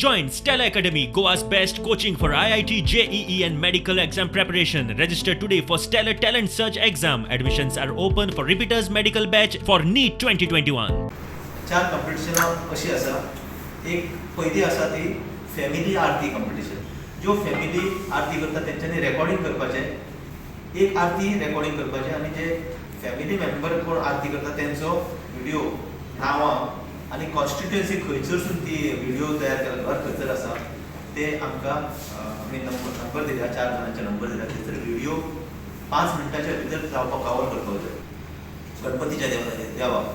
Join Stella Academy, Goa's best coaching for IIT, JEE and medical exam preparation. Register today for Stellar Talent Search exam. Admissions are open for repeaters medical batch for NEET 2021. चार कॉम्पिटिशनां अशी आसा. एक पयली आसा ती family आरती competition. ज्यो family आरती करता तेंच्यांनी रेकॉर्डिंग करपाचें. एक आरती रेकॉर्डिंग करपाचें आनी जे फॅमिली मेंबर कोण आरती करता तेंचो व्हिडिओ, नांवां आनी कॉन्स्टिट्युएन्सी खंयसरसून ती व्हिडिओ तयार केला घर खंयसर आसा ते आमकां आमी नंबर दिल्या, 4 जाणांचे नंबर दिल्या. थंयसर व्हिडिओ 5 मिनटाच्या भितर जावपाक कवर करपाक जाय. गणपतीच्या देवाक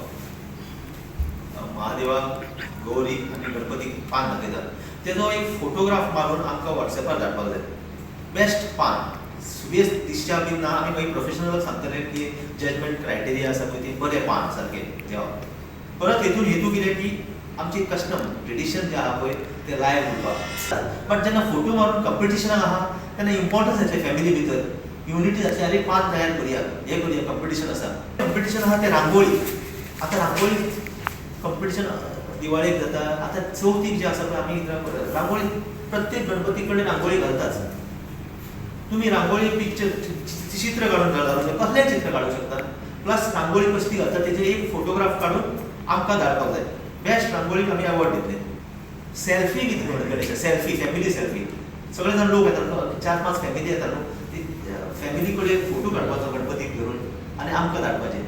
महादेवाक, गौरी आनी गणपतीक पान दाखयतात. तेजो एक फोटोग्राफ मारून आमकां वॉट्सॅपार धाडपाक जाय. बेस्ट पान बेस्ट दिसच्या बीन ना. आमी मागीर प्रोफेशनलाक सांगतले की जजमेंट क्रायटेरिया आसा पळय ती बरें पान सारकें देवाक. परत हेतू कितें की आमची कस्टम ट्रेडिशन जें आहा पळय तें लायव्ह उरपाक. बट जेन्ना फोटो मारून कॉम्पिटिशनाक आहा तेन्ना इम्पॉर्टन्स जातलें फॅमिली भितर युनिटी जातली. अरे पान तयार करुया, हें करुया, कॉम्पिटिशन आसा. कॉम्पिटिशन आहा तें रांगोळी. आतां रांगोळी कॉम्पिटिशन दिवाळेक जाता. आतां चवथीक जें आसा पळय आमी रांगोळी प्रत्येक गणपती कडेन रांगोळी घालताच. तुम्ही रांगोळी पिक्चर चित्र काढून घालता, कसलेंय चित्र काडूंक शकता. प्लस रांगोळी कसली घालता तेजे एक फोटोग्राफ काडून आमकां धाडपाक जाय. बेस्ट रांगोळीक आमी अवॉर्ड दितले. Selfie with Ganesh, selfie, family selfie. सगळे जाण लोक येतात, 4-5 फॅमिली येतात न्हू. फॅमिली कडेन फोटो काडपाचो गणपतीक धरून आनी आमकां धाडपाचें.